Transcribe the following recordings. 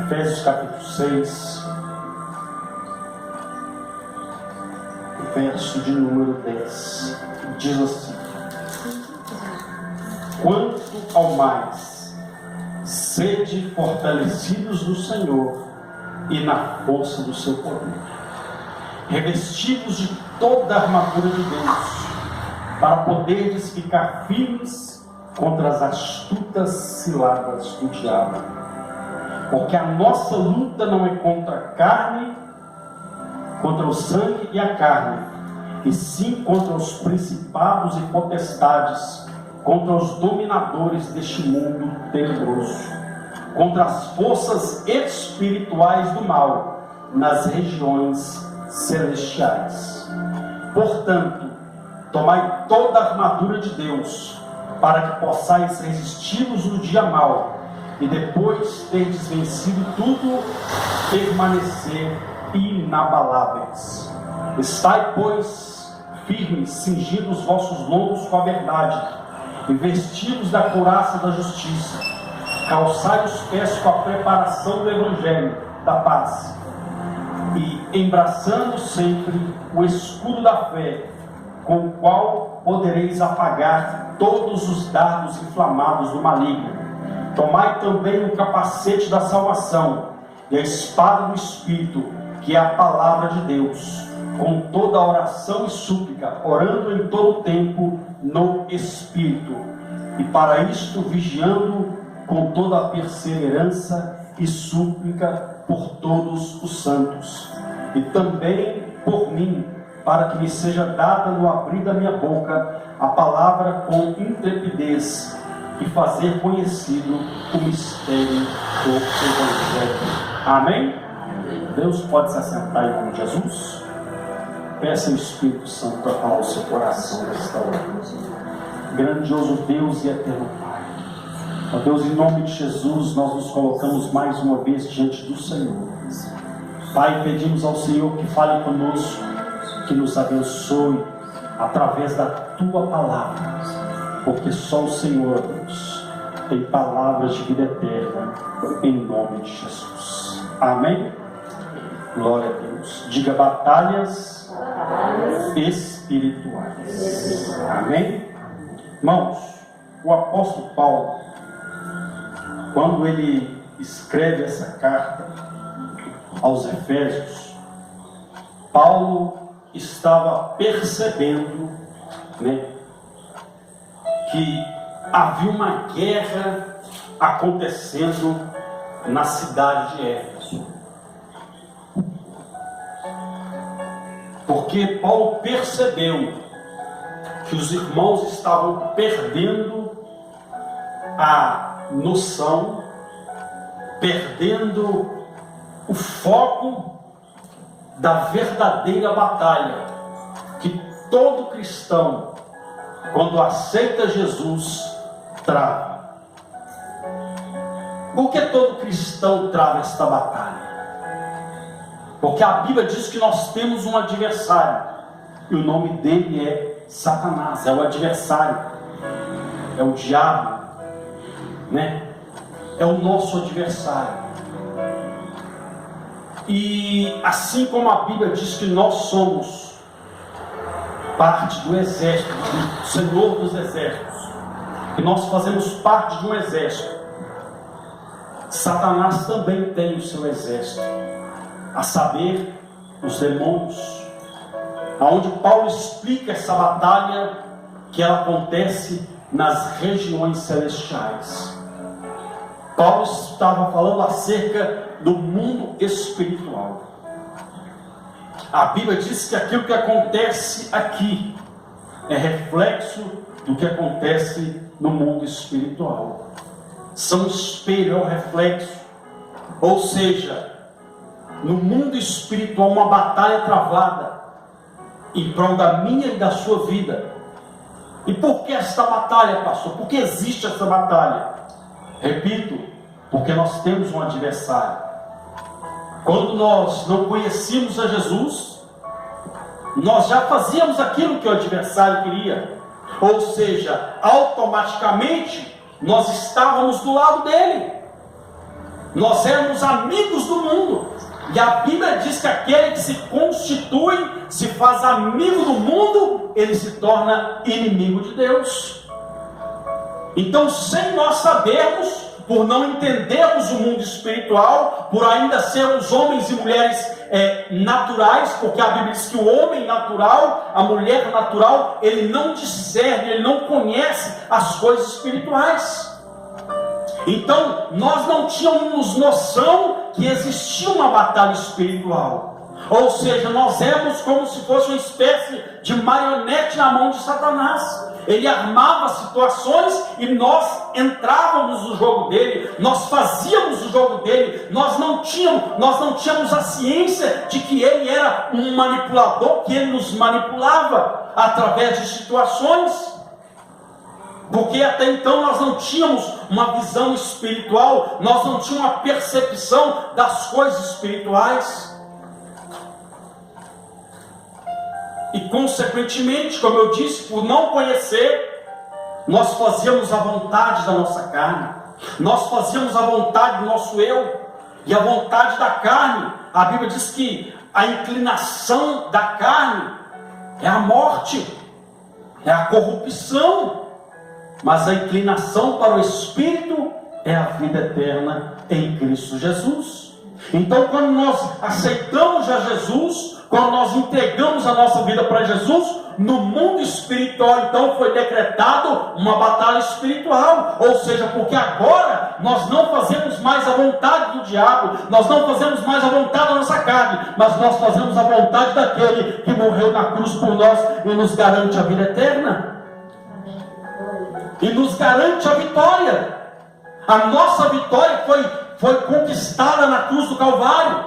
Efésios capítulo 6, verso de número 10, diz assim: quanto ao mais, sede fortalecidos no Senhor e na força do seu poder, revestidos de toda a armadura de Deus, para poderdes ficar firmes contra as astutas ciladas do diabo. Porque a nossa luta não é contra a carne, contra o sangue e a carne, e sim contra os principados e potestades, contra os dominadores deste mundo tenebroso, contra as forças espirituais do mal nas regiões celestiais. Portanto, tomai toda a armadura de Deus, para que possais resistir-vos no dia mau, e depois terdes vencido tudo, permanecer inabaláveis. Estai, pois, firmes, cingindo os vossos lombos com a verdade, e vestidos da couraça da justiça, calçai os pés com a preparação do Evangelho da paz, e embraçando sempre o escudo da fé, com o qual podereis apagar todos os dardos inflamados do maligno. Tomai também o capacete da salvação e a espada do Espírito, que é a palavra de Deus, com toda a oração e súplica, orando em todo o tempo no Espírito, e para isto vigiando com toda a perseverança e súplica por todos os santos, e também por mim, para que me seja dada no abrir da minha boca a palavra com intrepidez, e fazer conhecido o mistério do Evangelho. Amém? Deus pode se assentar em nome de Jesus. Peça ao Espírito Santo para falar o seu coração nesta hora. Grandioso Deus e eterno Pai, ó Deus, em nome de Jesus, nós nos colocamos mais uma vez diante do Senhor. Pai, pedimos ao Senhor que fale conosco, que nos abençoe através da Tua palavra, porque só o Senhor, Deus, tem palavras de vida eterna, em nome de Jesus. Amém? Glória a Deus. Diga: batalhas espirituais. Amém? Irmãos, o apóstolo Paulo, quando ele escreve essa carta aos Efésios, Paulo estava percebendo, que havia uma guerra acontecendo na cidade de Éfeso. Porque Paulo percebeu que os irmãos estavam perdendo a noção, perdendo o foco da verdadeira batalha que todo cristão, quando aceita Jesus, trava. Por que todo cristão trava esta batalha? Porque a Bíblia diz que nós temos um adversário, e o nome dele é Satanás, é o adversário, é o diabo, é o nosso adversário. E assim como a Bíblia diz que nós somos parte do exército, do Senhor dos exércitos, que nós fazemos parte de um exército, Satanás também tem o seu exército, a saber, os demônios, aonde Paulo explica essa batalha que ela acontece nas regiões celestiais. Paulo estava falando acerca do mundo espiritual. A Bíblia diz que aquilo que acontece aqui é reflexo do que acontece no mundo espiritual. São espelho, é um reflexo. Ou seja, no mundo espiritual, uma batalha travada em prol da minha e da sua vida. E por que esta batalha, pastor? Por que existe essa batalha? Repito, porque nós temos um adversário. Quando nós não conhecíamos a Jesus, nós já fazíamos aquilo que o adversário queria. Ou seja, automaticamente nós estávamos do lado dele. Nós éramos amigos do mundo. E a Bíblia diz que aquele que se constitui, se faz amigo do mundo, ele se torna inimigo de Deus. Então, sem nós sabermos, por não entendermos o mundo espiritual, por ainda sermos homens e mulheres naturais, porque a Bíblia diz que o homem natural, a mulher natural, ele não discerne, ele não conhece as coisas espirituais. Então, nós não tínhamos noção que existia uma batalha espiritual. Ou seja, nós éramos como se fosse uma espécie de marionete na mão de Satanás. Ele armava situações e nós entrávamos no jogo dele, nós fazíamos o jogo dele. Nós não tínhamos a ciência de que ele era um manipulador, que ele nos manipulava através de situações. Porque até então nós não tínhamos uma visão espiritual, nós não tínhamos uma percepção das coisas espirituais. E consequentemente, como eu disse, por não conhecer, nós fazíamos a vontade da nossa carne, nós fazíamos a vontade do nosso eu. E a vontade da carne, a Bíblia diz que a inclinação da carne é a morte, é a corrupção. Mas a inclinação para o Espírito é a vida eterna em Cristo Jesus. Então, quando nós aceitamos a Jesus, quando nós entregamos a nossa vida para Jesus, no mundo espiritual, então, foi decretado uma batalha espiritual. Ou seja, porque agora nós não fazemos mais a vontade do diabo, nós não fazemos mais a vontade da nossa carne, mas nós fazemos a vontade daquele que morreu na cruz por nós e nos garante a vida eterna. E nos garante a vitória. A nossa vitória foi conquistada na cruz do Calvário.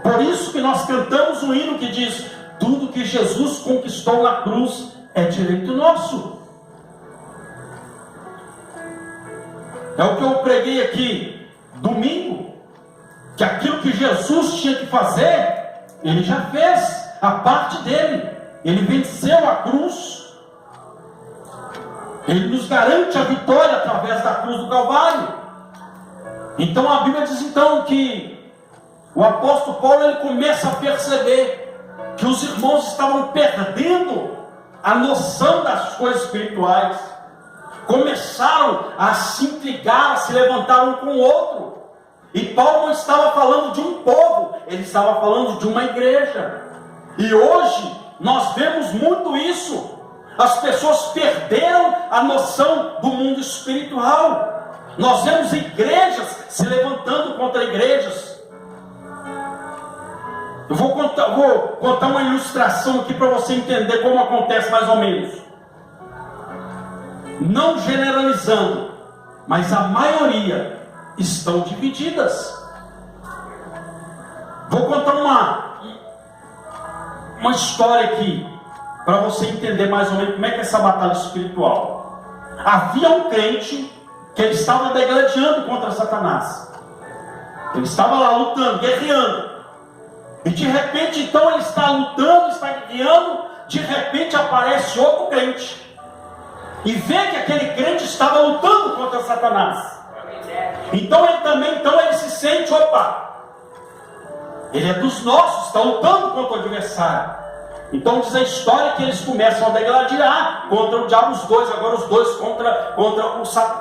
Por isso que nós cantamos um hino que diz: tudo que Jesus conquistou na cruz é direito nosso. É o que eu preguei aqui domingo, que aquilo que Jesus tinha que fazer, ele já fez a parte dele. Ele venceu a cruz. Ele nos garante a vitória através da cruz do Calvário. Então a Bíblia diz então que o apóstolo Paulo ele começa a perceber que os irmãos estavam perdendo a noção das coisas espirituais. Começaram a se intrigar, a se levantar um com o outro. E Paulo não estava falando de um povo, ele estava falando de uma igreja. E hoje nós vemos muito isso. As pessoas perderam a noção do mundo espiritual. Nós vemos igrejas se levantando contra igrejas. Eu vou contar uma ilustração aqui para você entender como acontece mais ou menos. Não generalizando, mas a maioria estão divididas. Vou contar uma história aqui, para você entender mais ou menos como é que é essa batalha espiritual. Havia um crente que ele estava degladiando contra Satanás. Ele estava lá lutando, guerreando. E de repente, então, ele está lutando, está guerreando. De repente aparece outro crente e vê que aquele crente estava lutando contra Satanás. Então ele também, ele se sente, ele é dos nossos, está lutando contra o adversário. Então diz a história que eles começam a degladiar contra o diabo, os dois, agora os dois contra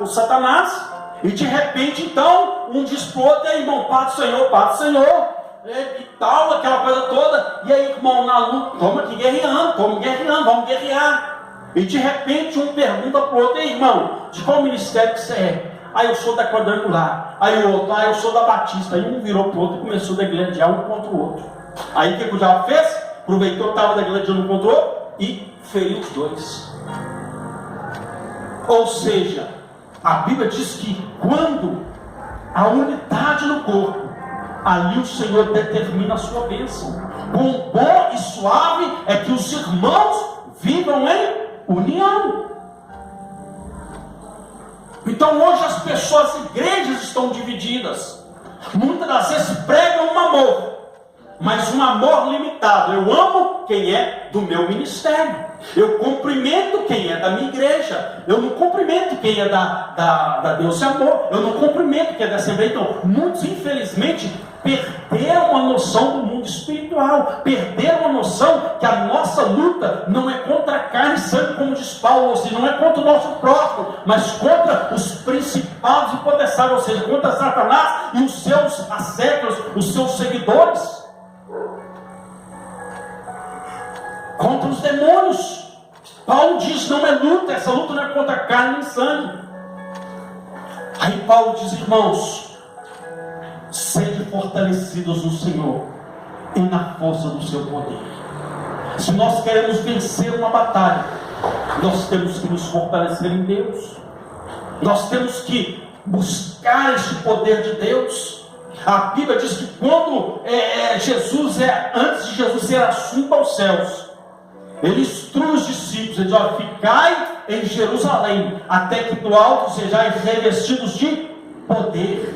o Satanás. E de repente então, um diz para o outro: irmão, Pai do Senhor, e tal, aquela coisa toda. E aí, irmão, na luta, estamos aqui guerreando, vamos guerrear. E de repente um pergunta para o outro: irmão, de qual ministério que você é? Aí eu sou da Quadrangular. Aí o outro: eu sou da Batista. Aí um virou para o outro e começou a degladiar um contra o outro. Aí o que o diabo fez? Aproveitou que estava degladiando um contra o outro e feriu os dois. Ou seja, a Bíblia diz que quando há unidade no corpo, ali o Senhor determina a sua bênção. Quão bom e suave é que os irmãos vivam em união. Então hoje as pessoas, as igrejas estão divididas. Muitas das vezes pregam um amor mas um amor limitado. Eu amo quem é do meu ministério. Eu cumprimento quem é da minha igreja. Eu não cumprimento quem é da Deus e Amor. Eu não cumprimento quem é da Assembleia. Então, muitos, infelizmente, perderam a noção do mundo espiritual. Perderam a noção que a nossa luta não é contra a carne e sangue, como diz Paulo, ou seja, não é contra o nosso próximo, mas contra os principados e potestades, ou seja, contra Satanás e os seus assédios, os seus seguidores. Contra os demônios. Paulo diz: não é luta, essa luta não é contra carne nem sangue. Aí Paulo diz: irmãos, sede fortalecidos no Senhor e na força do seu poder. Se nós queremos vencer uma batalha, nós temos que nos fortalecer em Deus. Nós temos que buscar este poder de Deus. A Bíblia diz que quando antes de Jesus ser assunto aos céus, ele instrui os discípulos, ele diz: olha, ficai em Jerusalém, até que do alto sejais revestidos de poder.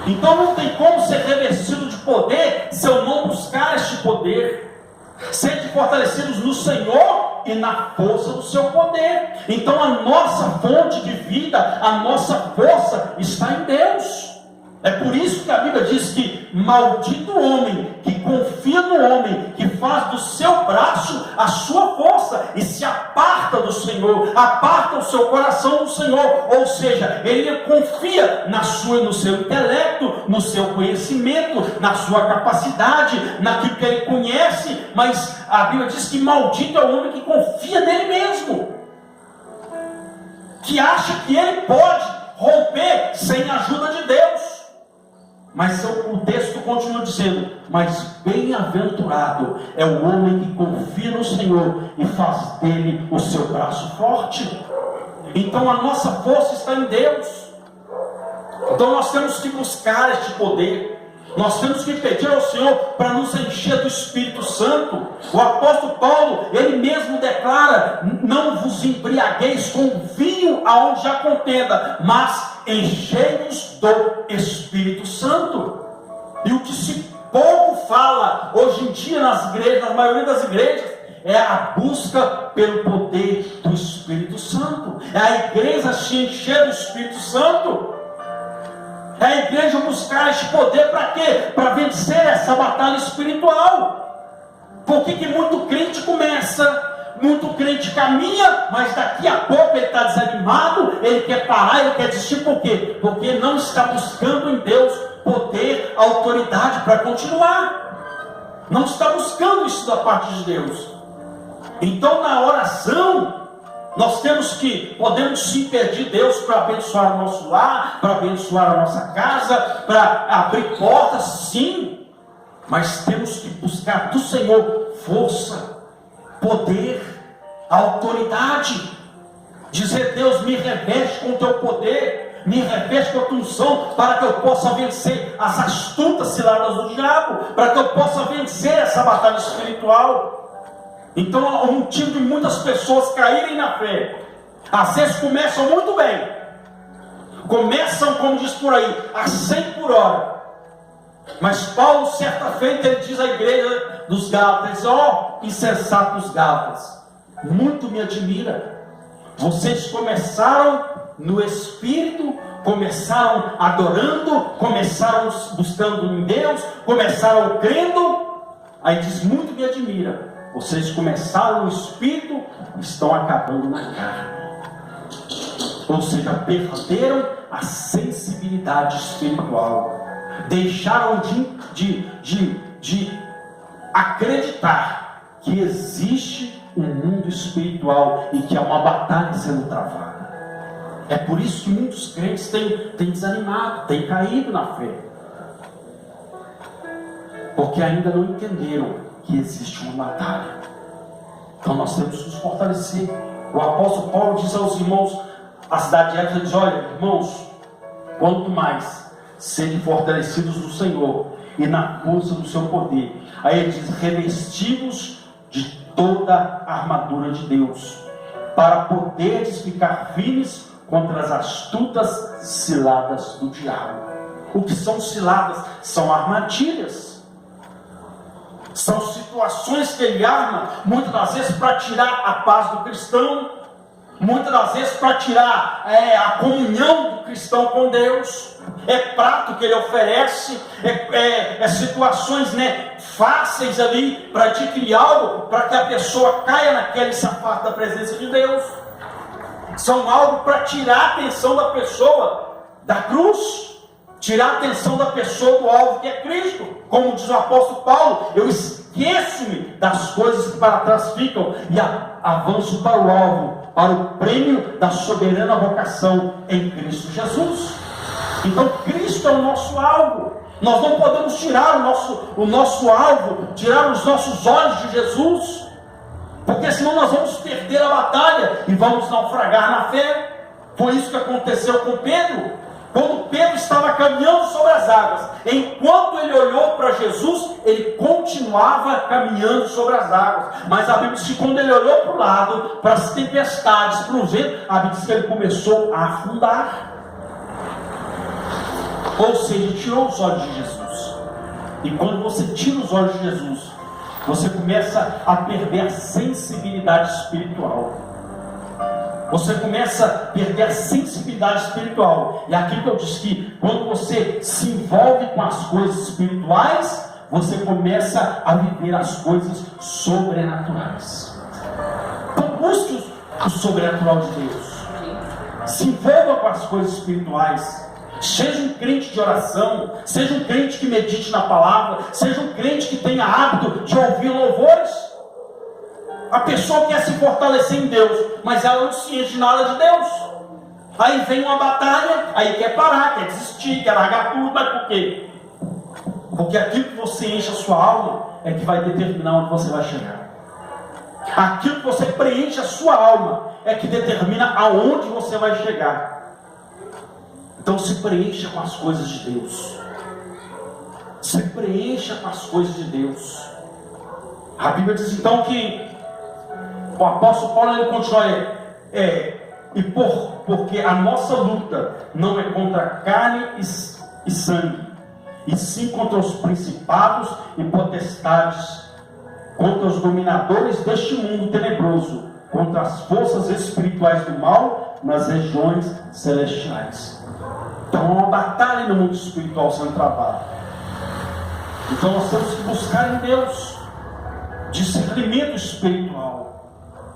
Então não tem como ser revestido de poder se eu não buscar este poder. Sede fortalecidos no Senhor e na força do seu poder. Então a nossa fonte de vida, a nossa força está em Deus. É por isso que a Bíblia diz que maldito o homem que confia no homem, que faz do seu braço a sua força e se aparta do Senhor, aparta o seu coração do Senhor. Ou seja, ele confia no seu intelecto, no seu conhecimento, na sua capacidade, naquilo que ele conhece. Mas a Bíblia diz que maldito é o homem que confia nele mesmo, que acha que ele pode romper sem a ajuda de Deus. Mas o texto continua dizendo: mas bem-aventurado é o homem que confia no Senhor e faz dele o seu braço forte. Então a nossa força está em Deus. Então nós temos que buscar este poder. Nós temos que pedir ao Senhor para nos encher do Espírito Santo. O apóstolo Paulo, ele mesmo declara: não vos embriagueis com vinho aonde já contenda, mas enchei-vos do Espírito Santo. E o que se pouco fala hoje em dia nas igrejas, na maioria das igrejas, é a busca pelo poder do Espírito Santo. É a igreja se encher do Espírito Santo. É a igreja buscar este poder para quê? Para vencer essa batalha espiritual. Por que muito crente começa, muito crente caminha, mas daqui a pouco ele está desanimado, ele quer parar, ele quer desistir? Por quê? Porque não está buscando em Deus poder, autoridade para continuar. Não está buscando isso da parte de Deus. Então na oração, nós podemos sim pedir Deus para abençoar o nosso lar, para abençoar a nossa casa, para abrir portas, sim. Mas temos que buscar do Senhor força, poder, autoridade. Dizer: Deus, me reveste com o teu poder, me reveste com a tua unção, para que eu possa vencer as astutas ciladas do diabo, para que eu possa vencer essa batalha espiritual. Então o motivo de muitas pessoas caírem na fé, às vezes começam muito bem, começam, como diz por aí, a 100 por hora. Mas Paulo, certa feita, ele diz à igreja dos Gálatas: ó, insensatos Gálatas, muito me admira, vocês começaram no Espírito, começaram adorando, começaram buscando em Deus, começaram crendo. Aí diz: muito me admira, vocês começaram no Espírito, estão acabando na carne. Ou seja, perderam a sensibilidade espiritual. Deixaram de acreditar que existe um mundo espiritual e que há uma batalha sendo travada. É por isso que muitos crentes têm desanimado, têm caído na fé. Porque ainda não entenderam que existe uma batalha. Então nós temos que nos fortalecer. O apóstolo Paulo diz aos irmãos, a cidade de Éfeso, diz: olha, irmãos, quanto mais sede fortalecidos no Senhor e na força do seu poder. Aí ele diz: revestivos de toda a armadura de Deus, para poderes ficar firmes contra as astutas ciladas do diabo. O que são ciladas? São armadilhas. São situações que ele arma, muitas das vezes para tirar a paz do cristão, muitas das vezes para tirar a comunhão do cristão com Deus. É prato que ele oferece, situações fáceis ali para adquirir algo, para que a pessoa caia naquele sapato da presença de Deus. São algo para tirar a atenção da pessoa da cruz, tirar a atenção da pessoa do alvo que é Cristo. Como diz o apóstolo Paulo, eu esqueço-me das coisas que para trás ficam e avanço para o alvo, para o prêmio da soberana vocação em Cristo Jesus. Então Cristo é o nosso alvo. Nós não podemos tirar o nosso alvo, tirar os nossos olhos de Jesus, porque senão nós vamos perder a batalha e vamos naufragar na fé. Foi isso que aconteceu com Pedro. Quando Pedro estava caminhando sobre as águas, enquanto ele olhou para Jesus, ele continuava caminhando sobre as águas. Mas a Bíblia diz que quando ele olhou para o lado, para as tempestades, para o vento, a Bíblia diz que ele começou a afundar. Ou seja, tirou os olhos de Jesus. E quando você tira os olhos de Jesus, você começa a perder a sensibilidade espiritual. Você começa a perder a sensibilidade espiritual. E aquilo que eu disse, que quando você se envolve com as coisas espirituais, você começa a viver as coisas sobrenaturais. Então busque o sobrenatural de Deus. Se envolva com as coisas espirituais. Seja um crente de oração, seja um crente que medite na palavra, seja um crente que tenha hábito de ouvir louvores. A pessoa quer se fortalecer em Deus, mas ela não se enche de nada de Deus. Aí vem uma batalha, aí quer parar, quer desistir, quer largar tudo. Mas por quê? Porque aquilo que você enche a sua alma é que vai determinar onde você vai chegar. Aquilo que você preenche a sua alma é que determina aonde você vai chegar. Então se preencha com as coisas de Deus. Se preencha com as coisas de Deus. A Bíblia diz então que o apóstolo Paulo ele continua porque a nossa luta não é contra carne e sangue, e sim contra os principados e potestades, contra os dominadores deste mundo tenebroso, contra as forças espirituais do mal nas regiões celestiais. Então há uma batalha no mundo espiritual sendo travada. Então nós temos que buscar em Deus discernimento espiritual,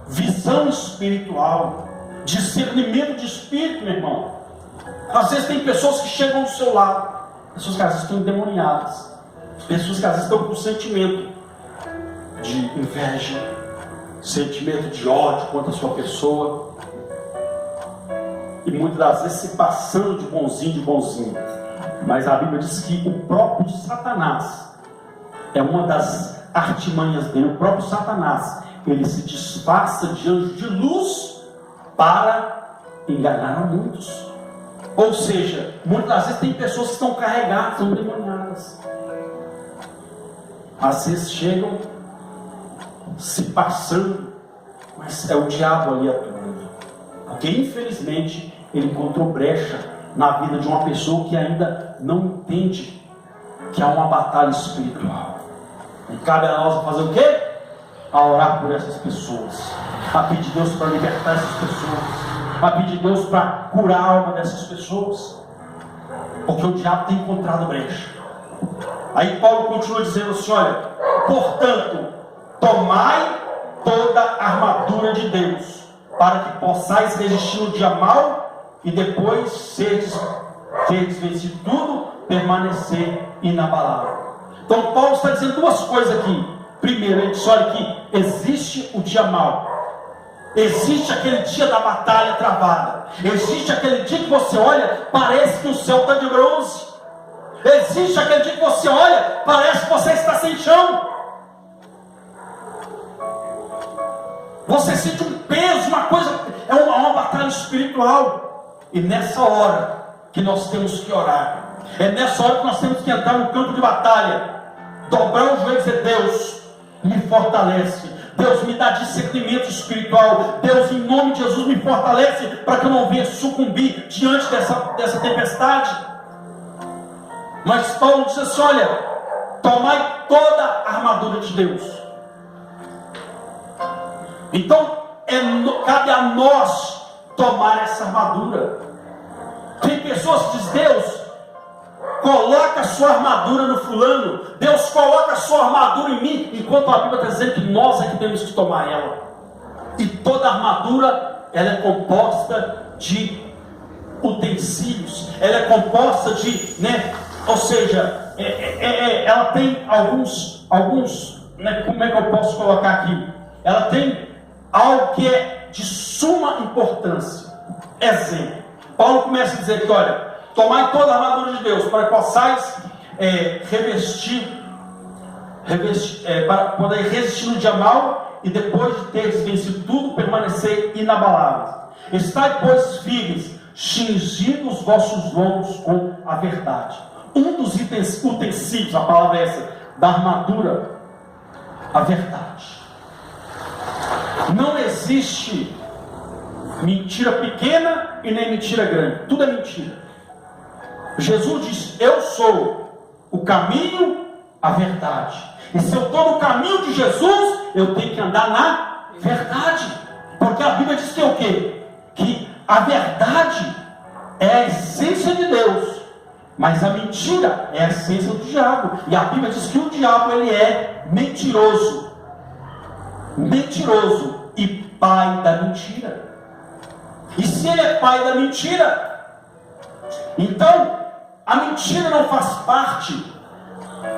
visão espiritual, discernimento de espírito, meu irmão. Às vezes tem pessoas que chegam do seu lado, pessoas que às vezes estão endemoniadas, pessoas que às vezes estão com sentimento de inveja, sentimento de ódio contra a sua pessoa, e muitas das vezes se passando de bonzinho. Mas a Bíblia diz que o próprio Satanás é uma das artimanhas dele. O próprio Satanás, ele se disfarça de anjo de luz para enganar a muitos. Ou seja, muitas das vezes tem pessoas que estão carregadas, estão demoniadas. Às vezes chegam se passando, mas é o diabo ali atuando. Porque infelizmente ele encontrou brecha na vida de uma pessoa que ainda não entende que há uma batalha espiritual. E cabe a nós fazer o quê? A orar por essas pessoas, a pedir Deus para libertar essas pessoas, a pedir Deus para curar a alma dessas pessoas, porque o diabo tem encontrado brecha. Aí Paulo continua dizendo assim: olha, portanto, tomai toda a armadura de Deus, para que possais resistir no dia mau, e depois seres vencido tudo, permanecer inabalável. Então Paulo está dizendo duas coisas aqui. Primeiro, ele diz: olha, que existe o dia mau, existe aquele dia da batalha travada, existe aquele dia que você olha, parece que o céu está de bronze, existe aquele dia que você olha, parece que você está sem chão, você sente um peso, uma coisa, é uma batalha espiritual. E nessa hora que nós temos que orar, é nessa hora que nós temos que entrar no campo de batalha, dobrar os joelhos e dizer: Deus, me fortalece, Deus, me dá discernimento espiritual, Deus, em nome de Jesus, me fortalece, para que eu não venha sucumbir diante dessa tempestade. Mas Paulo diz assim: olha, tomai toda a armadura de Deus. Então, cabe a nós tomar essa armadura. Tem pessoas que dizem: Deus, coloca a sua armadura no fulano, Deus coloca a sua armadura em mim, enquanto a Bíblia está dizendo que nós é que temos que tomar ela. E toda armadura, ela é composta de utensílios, ela é composta de, ou seja, ela tem alguns, como é que eu posso colocar aqui? Ela tem algo que é de suma importância. Exemplo, Paulo começa a dizer que, olha, tomai toda a armadura de Deus, para que possais para poder resistir no dia mau, e depois de teres vencido tudo, permanecer inabaláveis. Estai, pois, firmes, cingidos os vossos lombos com a verdade. Um dos utensílios, a palavra é essa, da armadura, a verdade. Não existe mentira pequena e nem mentira grande. Tudo é mentira. Jesus diz: eu sou o caminho, a verdade. E se eu estou no caminho de Jesus, eu tenho que andar na verdade. Porque a Bíblia diz que é o quê? Que a verdade é a essência de Deus, mas a mentira é a essência do diabo. E a Bíblia diz que o diabo, ele é mentiroso e pai da mentira. E se ele é pai da mentira, então a mentira não faz parte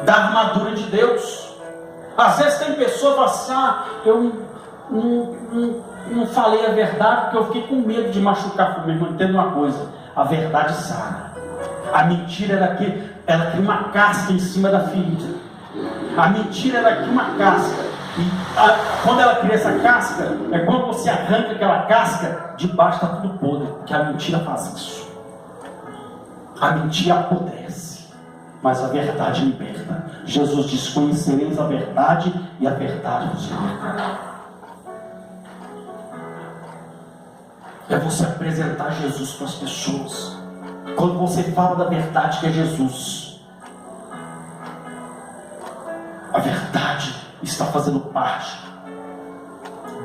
da armadura de Deus. Às vezes tem pessoas que falam assim: eu não falei a verdade porque eu fiquei com medo de machucar o meu irmão. Entenda uma coisa: a verdade sara. A mentira ela cria uma casca em cima da ferida. A mentira ela cria uma casca. E quando ela cria essa casca, é quando você arranca aquela casca, de baixo está tudo podre. Porque a mentira faz isso. A mentira apodrece, mas a verdade liberta. Jesus diz: conhecereis a verdade, e a verdade vos libertará. É você apresentar Jesus para as pessoas. Quando você fala da verdade que é Jesus, a verdade está fazendo parte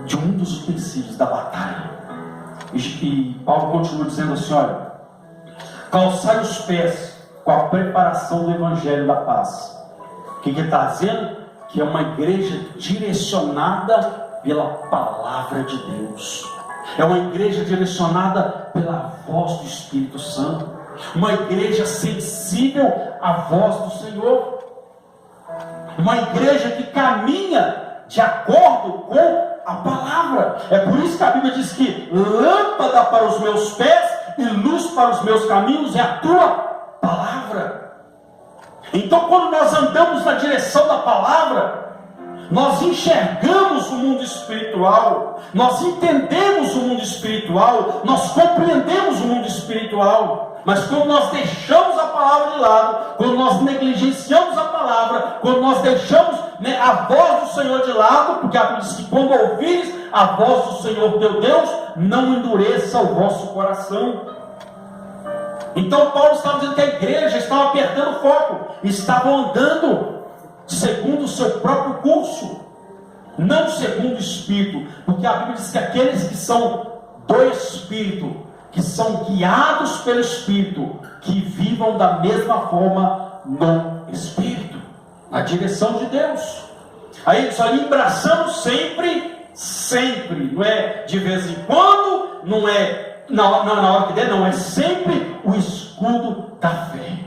de um dos utensílios da batalha. E Paulo continua dizendo assim: olha, calçai os pés com a preparação do Evangelho da paz. O que ele está dizendo? Que é uma igreja direcionada pela palavra de Deus. É uma igreja direcionada pela voz do Espírito Santo. Uma igreja sensível à voz do Senhor. Uma igreja que caminha de acordo com a palavra. É por isso que a Bíblia diz que lâmpada para os meus pés e luz para os meus caminhos é a tua palavra. Então, quando nós andamos na direção da palavra, nós enxergamos o mundo espiritual, nós entendemos o mundo espiritual, nós compreendemos o mundo espiritual. Mas quando nós deixamos a palavra de lado, quando nós negligenciamos a palavra, quando nós deixamos a voz do Senhor de lado, porque a Bíblia diz que quando ouvires a voz do Senhor teu Deus, não endureça o vosso coração. Então Paulo estava dizendo que a igreja estava perdendo foco, estavam andando segundo o seu próprio curso, não segundo o Espírito, porque a Bíblia diz que aqueles que são do Espírito, que são guiados pelo Espírito, que vivam da mesma forma no Espírito, na direção de Deus. Aí isso ali embraçamos sempre, não é de vez em quando, não é na hora que der, não, é sempre o escudo da fé.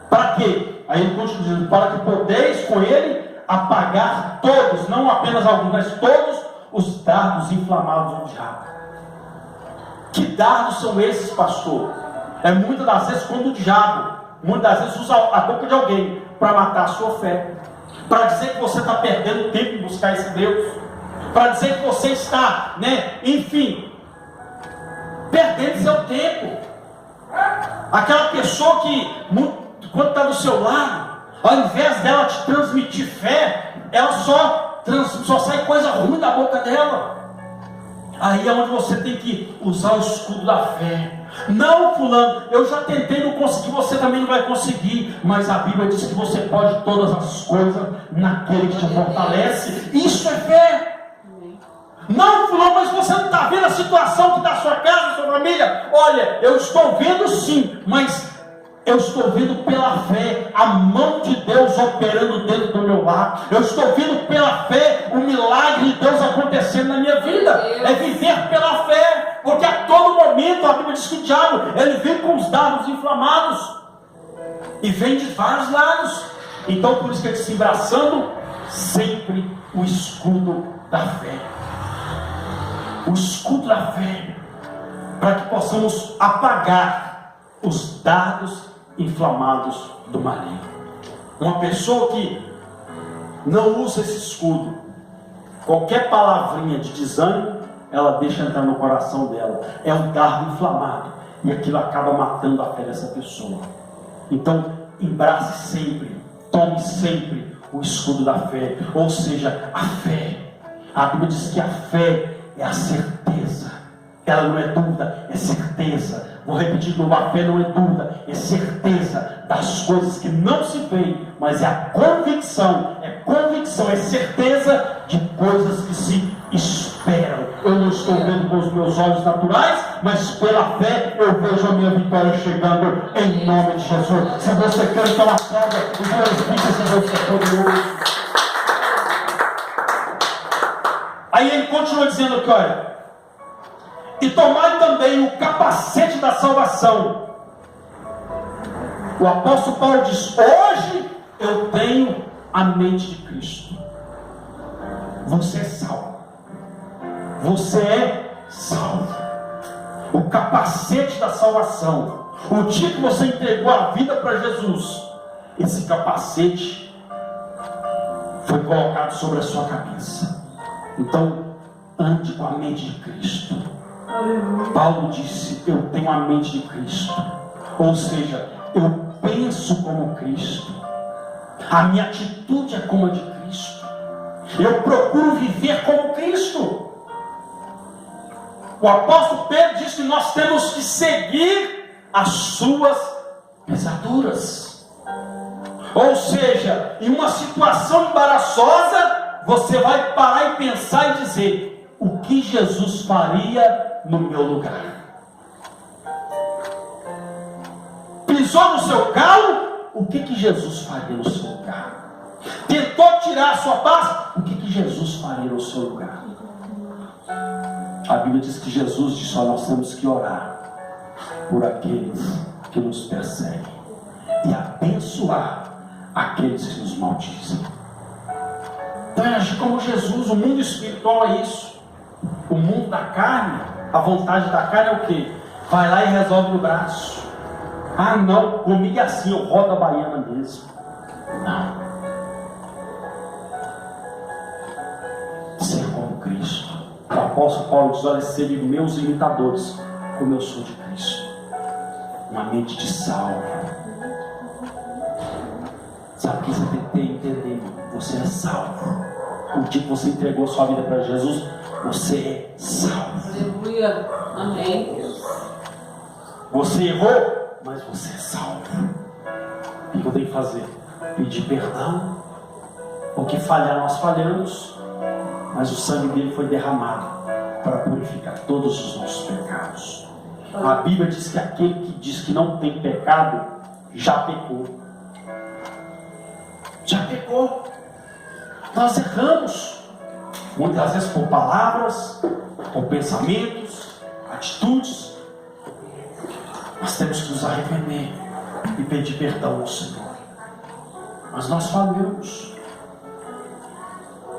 Para quê? Aí ele continua dizendo: para que podeis com ele apagar todos, não apenas alguns, mas todos os dardos inflamados do diabo. Que dardos são esses, pastor? É muitas das vezes quando o diabo, muitas das vezes, usa a boca de alguém para matar a sua fé, para dizer que você está perdendo tempo em buscar esse Deus, para dizer que você está, enfim, perdendo seu tempo. Aquela pessoa que, quando está do seu lado, ao invés dela te transmitir fé, ela só sai coisa ruim da boca dela. Aí é onde você tem que usar o escudo da fé, Não, fulano, eu já tentei, não consegui, você também não vai conseguir. Mas a Bíblia diz que você pode todas as coisas naquele que te fortalece. Isso é fé. Não, fulano, mas você não está vendo a situação que está na sua casa, na sua família? Olha, eu estou vendo sim, mas eu estou vendo pela fé a mão de Deus operando dentro do meu lar. Eu estou vendo pela fé o milagre de Deus acontecendo na minha vida. É viver pela fé, porque a todo momento a Bíblia diz que o diabo, ele vem com os dardos inflamados e vem de vários lados. Então por isso que ele diz, embraçando sempre o escudo da fé. O escudo da fé, para que possamos apagar os dardos inflamados do maligno. Uma pessoa que não usa esse escudo, qualquer palavrinha de desânimo, ela deixa entrar no coração dela. É um dardo inflamado, e aquilo acaba matando a fé dessa pessoa. Então, embrace sempre, tome sempre o escudo da fé, ou seja, a fé. A Bíblia diz que a fé é a certeza, ela não é dúvida, é certeza. Vou repetir de novo, a fé não é dúvida, é certeza das coisas que não se veem, mas é a convicção, é certeza de coisas que se esperam. Eu não estou vendo com os meus olhos naturais, mas pela fé eu vejo a minha vitória chegando em nome de Jesus. Se você quer, então aplauda os meus vídeos e Deus é todo mundo. Aí ele continua dizendo que, olha, e tomai também o capacete da salvação. O apóstolo Paulo diz, hoje eu tenho a mente de Cristo. Você é salvo. Você é salvo. O capacete da salvação. O dia que você entregou a vida para Jesus, esse capacete foi colocado sobre a sua cabeça. Então, ande com a mente de Cristo. Paulo disse, eu tenho a mente de Cristo. Ou seja, eu penso como Cristo. A minha atitude é como a de Cristo. Eu procuro viver como Cristo. O apóstolo Pedro diz que nós temos que seguir as suas pisaduras. Ou seja, em uma situação embaraçosa, você vai parar e pensar e dizer, o que Jesus faria no meu lugar? Pisou no seu calo, o que Jesus faria no seu lugar? Tentou tirar a sua paz, o que Jesus faria no seu lugar? A Bíblia diz que Jesus disse, nós temos que orar por aqueles que nos perseguem e abençoar aqueles que nos maldizem. Então é agir como Jesus. O mundo espiritual é isso. O mundo da carne, a vontade da carne é o quê? Vai lá e resolve no braço. Ah não, comigo é assim, eu rodo a baiana mesmo. Não. Ser como Cristo. O apóstolo Paulo diz, olha, serem meus imitadores, como eu sou de Cristo. Uma mente de salvo. Sabe o que você tem que entender? Você é salvo. O dia que você entregou sua vida para Jesus, você é salvo. Aleluia. Amém. Você errou, mas você é salvo. O que eu tenho que fazer? Pedir perdão. Porque falhar nós falhamos, mas o sangue dele foi derramado para purificar todos os nossos pecados. A Bíblia diz que aquele que diz que não tem pecado, já pecou. Já pecou. Nós erramos, muitas vezes por palavras, por pensamentos, atitudes. Nós temos que nos arrepender e pedir perdão ao Senhor. Mas nós falhamos,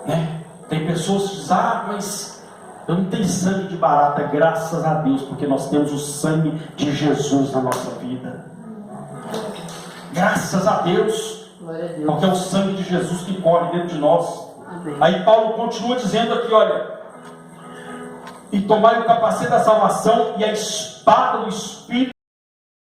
né? Tem pessoas que dizem, mas eu não tenho sangue de barata. Graças a Deus, porque nós temos o sangue de Jesus na nossa vida. Graças a Deus, porque é o sangue de Jesus que corre dentro de nós. Amém. Aí Paulo continua dizendo aqui, olha, e tomai o capacete da salvação e a espada do Espírito,